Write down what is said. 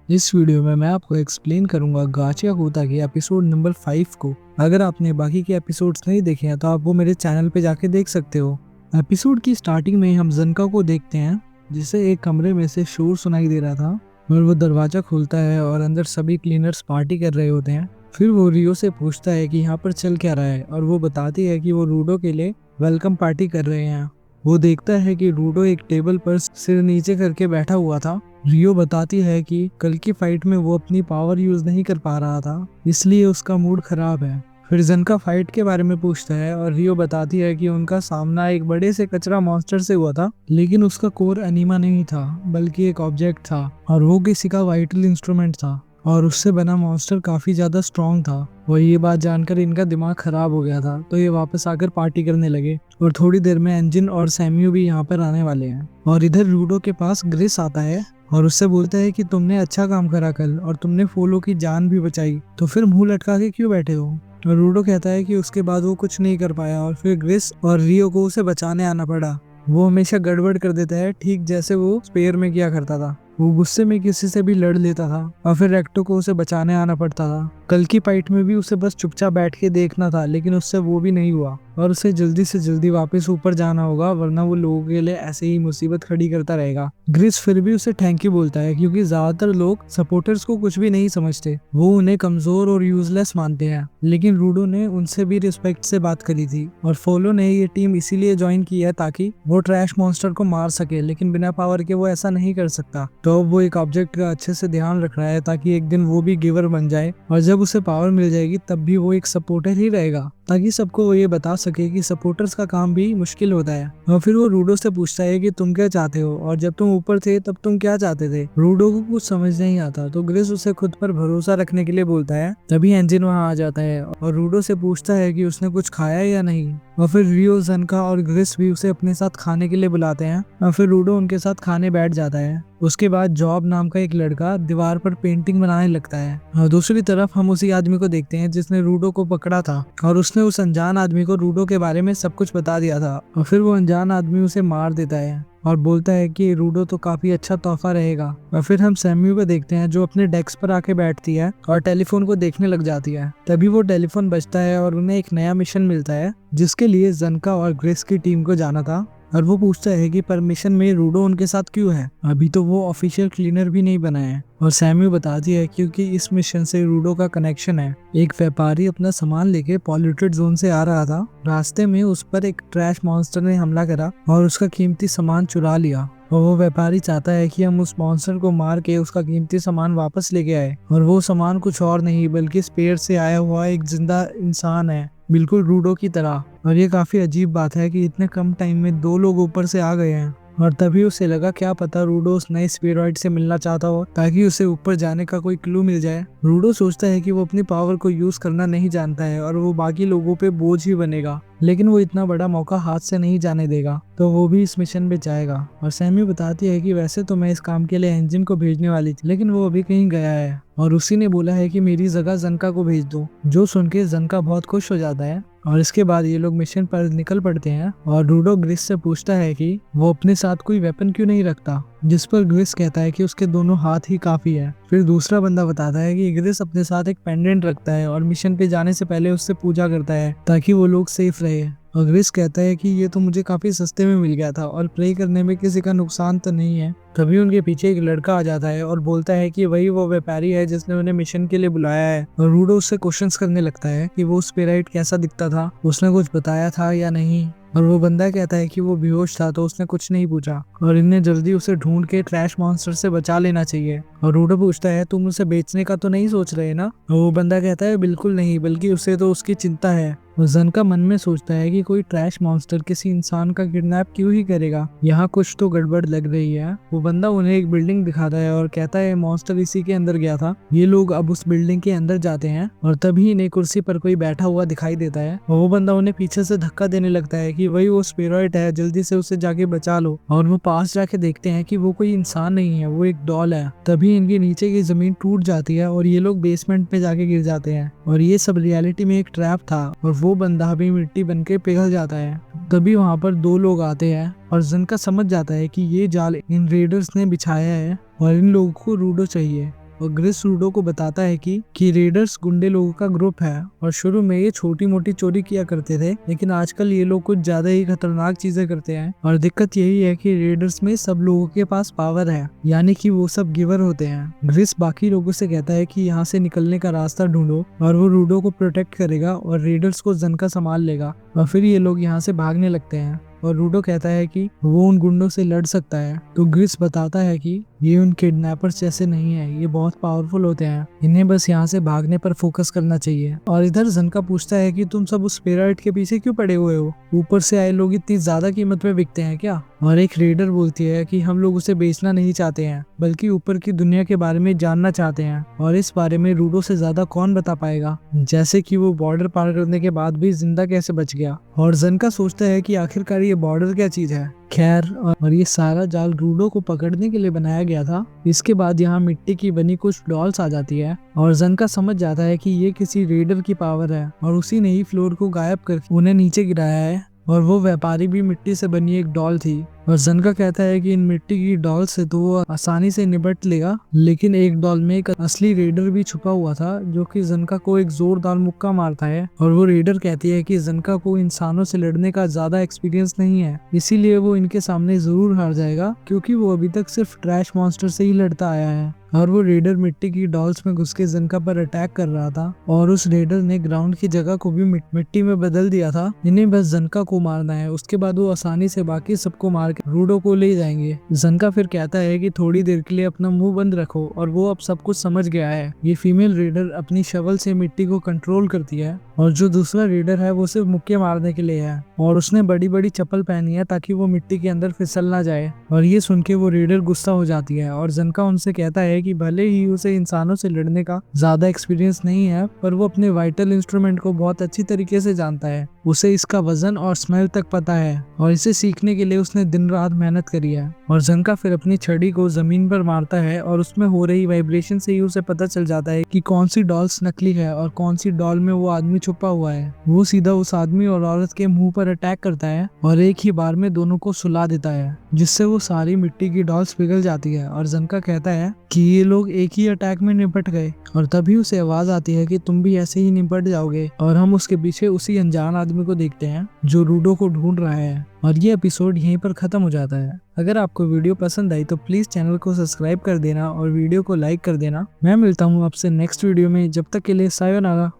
इस वीडियो में मैं आपको एक्सप्लेन करूंगा गाचिया होता के एपिसोड नंबर 5 को। अगर आपने बाकी के एपिसोड्स नहीं देखे हैं तो आप वो मेरे चैनल पे जाके देख सकते हो। एपिसोड की स्टार्टिंग में हम जनका को देखते हैं जिसे एक कमरे में से शोर सुनाई दे रहा था और वो दरवाजा खोलता है और अंदर सभी क्लीनर्स पार्टी कर रहे होते हैं। फिर वो रियो से पूछता है कि यहाँ पर चल क्या रहा है और वो बताती है कि वो रूडो के लिए वेलकम पार्टी कर रहे हैं। वो देखता है कि रूडो एक टेबल पर सिर नीचे करके बैठा हुआ था। रियो बताती है कि कल की फाइट में वो अपनी पावर यूज नहीं कर पा रहा था, इसलिए उसका मूड खराब है। फिर जनका फाइट के बारे में पूछता है और रियो बताती है कि उनका सामना एक बड़े से कचरा मॉन्स्टर से हुआ था, लेकिन उसका कोर एनीमा नहीं था बल्कि एक ऑब्जेक्ट था और वो किसी का वाइटल इंस्ट्रूमेंट था और उससे बना मॉन्स्टर काफी ज्यादा स्ट्रॉन्ग था। और ये बात जानकर इनका दिमाग खराब हो गया था, तो ये वापस आकर पार्टी करने लगे और थोड़ी देर में एंजिन और सैम्यू भी यहाँ पर आने वाले हैं। और इधर रूडो के पास ग्रिस आता है और उससे बोलता है कि तुमने अच्छा काम करा कल और तुमने फोलो की जान भी बचाई, तो फिर मुंह लटका के क्यों बैठे हो। और रूडो कहता है कि उसके बाद वो कुछ नहीं कर पाया और फिर ग्रिस और रियो को उसे बचाने आना पड़ा। वो हमेशा गड़बड़ कर देता है, ठीक जैसे वो स्पेयर में किया करता था। वो गुस्से में किसी से भी लड़ लेता था और फिर रेक्टो को उसे बचाने आना पड़ता था। कल की फाइट में भी उसे बस चुपचाप बैठ के देखना था, लेकिन उससे वो भी नहीं हुआ और उसे जल्दी से जल्दी वापस ऊपर जाना होगा, वरना वो लोगों के लिए ऐसे ही मुसीबत खड़ी करता रहेगा। ग्रिस फिर भी उसे थैंक यू बोलता है क्योंकि ज्यादातर लोग सपोर्टर्स को कुछ भी नहीं समझते, वो उन्हें कमजोर और यूजलेस मानते हैं। लेकिन रूडो ने उनसे भी रिस्पेक्ट से बात करी थी और फोलो ने ये टीम इसीलिए ज्वाइन की है ताकि वो ट्रैश मॉन्स्टर को मार सके, लेकिन बिना पावर के वो ऐसा नहीं कर सकता। तो अब वो एक ऑब्जेक्ट का अच्छे से ध्यान रख रहा है ताकि एक दिन वो भी गिवर बन जाए और जब उसे पावर मिल जाएगी तब भी वो एक सपोर्टर ही रहेगा, ताकि सबको वो ये बता सके कि सपोर्टर्स का काम भी मुश्किल होता है। और फिर वो रूडो से पूछता है कि तुम क्या चाहते हो और जब तुम ऊपर थे तब तुम क्या चाहते थे। रूडो को कुछ समझ नहीं आता तो ग्रिस उसे खुद पर भरोसा रखने के लिए बोलता है। तभी एंजिन वहाँ आ जाता है और रूडो से पूछता है कि उसने कुछ खाया या नहीं। और फिर रियो, जनका और ग्रिस भी उसे अपने साथ खाने के लिए बुलाते हैं और फिर रूडो उनके साथ खाने बैठ जाता है। उसके बाद जॉब नाम का एक लड़का दीवार पर पेंटिंग बनाने लगता है और दूसरी तरफ हम उसी आदमी को देखते हैं जिसने रूडो को पकड़ा था और उसने उस अनजान आदमी को रूडो के बारे में सब कुछ बता दिया था। और फिर वो अनजान आदमी उसे मार देता है और बोलता है कि रूडो तो काफी अच्छा तोहफा रहेगा। और फिर हम सैम्यू को देखते हैं जो अपने डेस्क पर आके बैठती है और टेलीफोन को देखने लग जाती है। तभी वो टेलीफोन बजता है और उन्हें एक नया मिशन मिलता है जिसके लिए जनका और ग्रेस की टीम को जाना था। और वो पूछता है कि परमिशन में रूडो उनके साथ क्यों है, अभी तो वो ऑफिशियल क्लीनर भी नहीं बना है। और सैम्यू बताती है क्योंकि इस मिशन से रूडो का कनेक्शन है। एक व्यापारी अपना सामान लेके पॉल्यूटेड जोन से आ रहा था, रास्ते में उस पर एक ट्रैश मॉन्स्टर ने हमला करा और उसका कीमती सामान चुरा लिया। और वो व्यापारी चाहता है कि हम उस मॉन्स्टर को मार के उसका कीमती सामान वापस लेके आए। और वो सामान कुछ और नहीं बल्कि स्पेयर से आया हुआ एक जिंदा इंसान है, बिल्कुल रूडो की तरह। और ये काफी अजीब बात है कि इतने कम टाइम में 2 लोग ऊपर से आ गए हैं। और तभी उसे लगा क्या पता रूडो उस नए स्फीरॉइड से मिलना चाहता हो ताकि उसे ऊपर जाने का कोई क्लू मिल जाए। रूडो सोचता है कि वो अपनी पावर को यूज करना नहीं जानता है और वो बाकी लोगों पे बोझ ही बनेगा, लेकिन वो इतना बड़ा मौका हाथ से नहीं जाने देगा, तो वो भी इस मिशन पे जाएगा। और सैम्यू बताती है कि वैसे तो मैं इस काम के लिए एंजिन को भेजने वाली थी, लेकिन वो अभी कहीं गया है और उसी ने बोला है कि मेरी जगह जनका को भेज दो। जो सुन के जनका बहुत खुश हो जाता है और इसके बाद ये लोग मिशन पर निकल पड़ते हैं। और रूडो ग्रिस से पूछता है कि वो अपने साथ कोई वेपन क्यों नहीं रखता, जिस पर ग्रिस कहता है कि उसके दोनों हाथ ही काफी है। फिर दूसरा बंदा बताता है कि ग्रिस अपने साथ एक पेंडेंट रखता है और मिशन पे जाने से पहले उससे पूजा करता है ताकि वो लोग सेफ रहे। और ग्रिस कहता है कि ये तो मुझे काफी सस्ते में मिल गया था और प्रे करने में किसी का नुकसान तो नहीं है। तभी उनके पीछे एक लड़का आ जाता है और बोलता है कि वही वो व्यापारी है जिसने उन्हें मिशन के लिए बुलाया है। और रूडो उससे क्वेश्चंस करने लगता है कि वो स्पिरिट कैसा दिखता था, उसने कुछ बताया था या नहीं। और वो बंदा कहता है कि वो बेहोश था तो उसने कुछ नहीं पूछा और इन्हें जल्दी उसे ढूंढ के ट्रैश मॉन्स्टर से बचा लेना चाहिए। और रूडो पूछता है तुम उसे बेचने का तो नहीं सोच रहे ना। और वो बंदा कहता है बिल्कुल नहीं, बल्कि उसे तो उसकी चिंता है। और जनका मन में सोचता है कि कोई ट्रैश मॉन्स्टर किसी इंसान का किडनैप क्यों ही करेगा, यहाँ कुछ तो गड़बड़ लग रही है। वो बंदा उन्हें एक बिल्डिंग दिखाता है और कहता है मॉन्स्टर इसी के अंदर गया था। ये लोग अब उस बिल्डिंग के अंदर जाते हैं और तभी इन्हें कुर्सी पर कोई बैठा हुआ दिखाई देता है और वो बंदा उन्हें पीछे से धक्का देने लगता है कि वही वो स्पिरिट है, जल्दी से उसे जाके बचा लो। और वो पास जाके देखते हैं कि वो कोई इंसान नहीं है, वो एक डॉल है। तभी इनके नीचे की जमीन टूट जाती है और ये लोग बेसमेंट में जाके गिर जाते हैं और ये सब रियलिटी में एक ट्रैप था और वो बंदा भी मिट्टी बन के पिघल जाता है। तभी वहाँ पर 2 लोग आते हैं और जनका समझ जाता है कि ये जाल इन रेडर्स ने बिछाया है और इन लोगों को रूडो चाहिए। और ग्रिस रूडो को बताता है कि रेडर्स गुंडे लोगों का ग्रुप है और शुरू में ये छोटी मोटी चोरी किया करते थे, लेकिन आजकल ये लोग कुछ ज्यादा ही खतरनाक चीजें करते हैं। और दिक्कत यही है कि रेडर्स में सब लोगों के पास पावर है, यानी कि वो सब गिवर होते हैं। ग्रिस बाकी लोगों से कहता है कि यहाँ से निकलने का रास्ता ढूंढो और वो रूडो को प्रोटेक्ट करेगा और रेडर्स को जनका संभाल लेगा। और फिर ये लोग यहाँ से भागने लगते हैं और रूडो कहता है कि वो उन गुंडों से लड़ सकता है। तो ग्रिस बताता है कि ये उन किडनैपर्स जैसे नहीं है, ये बहुत पावरफुल होते हैं, इन्हें बस यहाँ से भागने पर फोकस करना चाहिए। और इधर जनका पूछता है कि तुम सब उस स्पेराइट के पीछे क्यों पड़े हुए हो, ऊपर से आए लोग इतनी ज्यादा कीमत में बिकते हैं क्या? और एक रेडर बोलती है कि हम लोग उसे बेचना नहीं चाहते हैं, बल्कि ऊपर की दुनिया के बारे में जानना चाहते हैं, और इस बारे में रूडो से ज्यादा कौन बता पाएगा, जैसे कि वो बॉर्डर पार करने के बाद भी जिंदा कैसे बच गया। और जनका सोचता है कि आखिरकार ये बॉर्डर क्या चीज है। खैर, और ये सारा जाल रूडो को पकड़ने के लिए बनाया गया था। इसके बाद यहाँ मिट्टी की बनी कुछ डॉल्स आ जाती है और जनका समझ जाता है कि ये किसी रेडर की पावर है और उसी ने ही फ्लोर को गायब करके उन्हें नीचे गिराया है। और वो व्यापारी भी मिट्टी से बनी एक डॉल थी। और जनका कहता है कि इन मिट्टी की डॉल से तो वो आसानी से निपट लेगा, लेकिन एक डॉल में एक असली रेडर भी छुपा हुआ था जो कि जनका को एक जोरदार मुक्का मारता है। और वो रेडर कहती है कि जनका को इंसानों से लड़ने का ज्यादा एक्सपीरियंस नहीं है, इसीलिए वो इनके सामने जरूर हार जाएगा, क्योंकि वो अभी तक सिर्फ ट्रैश मॉन्स्टर से ही लड़ता आया है। और वो रेडर मिट्टी की डॉल्स में घुस के जनका पर अटैक कर रहा था और उस रेडर ने ग्राउंड की जगह को भी मिट्टी में बदल दिया था। इन्हें बस जनका को मारना है, उसके बाद वो आसानी से बाकी सबको मार के रूडो को ले जाएंगे। जनका फिर कहता है कि थोड़ी देर के लिए अपना मुंह बंद रखो और वो अब सब कुछ समझ गया है। ये फीमेल रेडर अपनी शवल से मिट्टी को कंट्रोल करती है और जो दूसरा रेडर है वो सिर्फ मुक्के मारने के लिए है और उसने बड़ी बड़ी चप्पल पहनी है ताकि वो मिट्टी के अंदर फिसल ना जाए। और ये सुन के वो रेडर गुस्सा हो जाती है और जनका उनसे कहता है कि भले ही उसे इंसानों से लड़ने का ज्यादा एक्सपीरियंस नहीं है, पर वो अपने वाइटल इंस्ट्रूमेंट को बहुत अच्छी तरीके से जानता है। उसे इसका वजन और स्मेल तक पता है और इसे सीखने के लिए उसने दिन रात मेहनत करी है। और जनका फिर अपनी छड़ी को जमीन पर मारता है और उसमें हो रही वाइब्रेशन से ही उसे पता चल जाता है कि कौन सी डॉल्स नकली है और कौन सी डॉल में वो आदमी छुपा हुआ है। वो सीधा उस आदमी और औरत के मुंह पर अटैक करता है और एक ही बार में दोनों को सुला देता है, जिससे वो सारी मिट्टी की डॉल्स पिघल जाती है। और जनका कहता है कि ये लोग एक ही अटैक में निपट गए। और तभी उसे आवाज आती है कि तुम भी ऐसे ही निपट जाओगे। और हम उसके पीछे उसी अनजान आदमी को देखते हैं जो रूडो को ढूंढ रहा है। और ये एपिसोड यहीं पर खत्म हो जाता है। अगर आपको वीडियो पसंद आई तो प्लीज चैनल को सब्सक्राइब कर देना और वीडियो को लाइक कर देना। मैं मिलता हूँ आपसे नेक्स्ट वीडियो में, जब तक के लिए सायोनारा।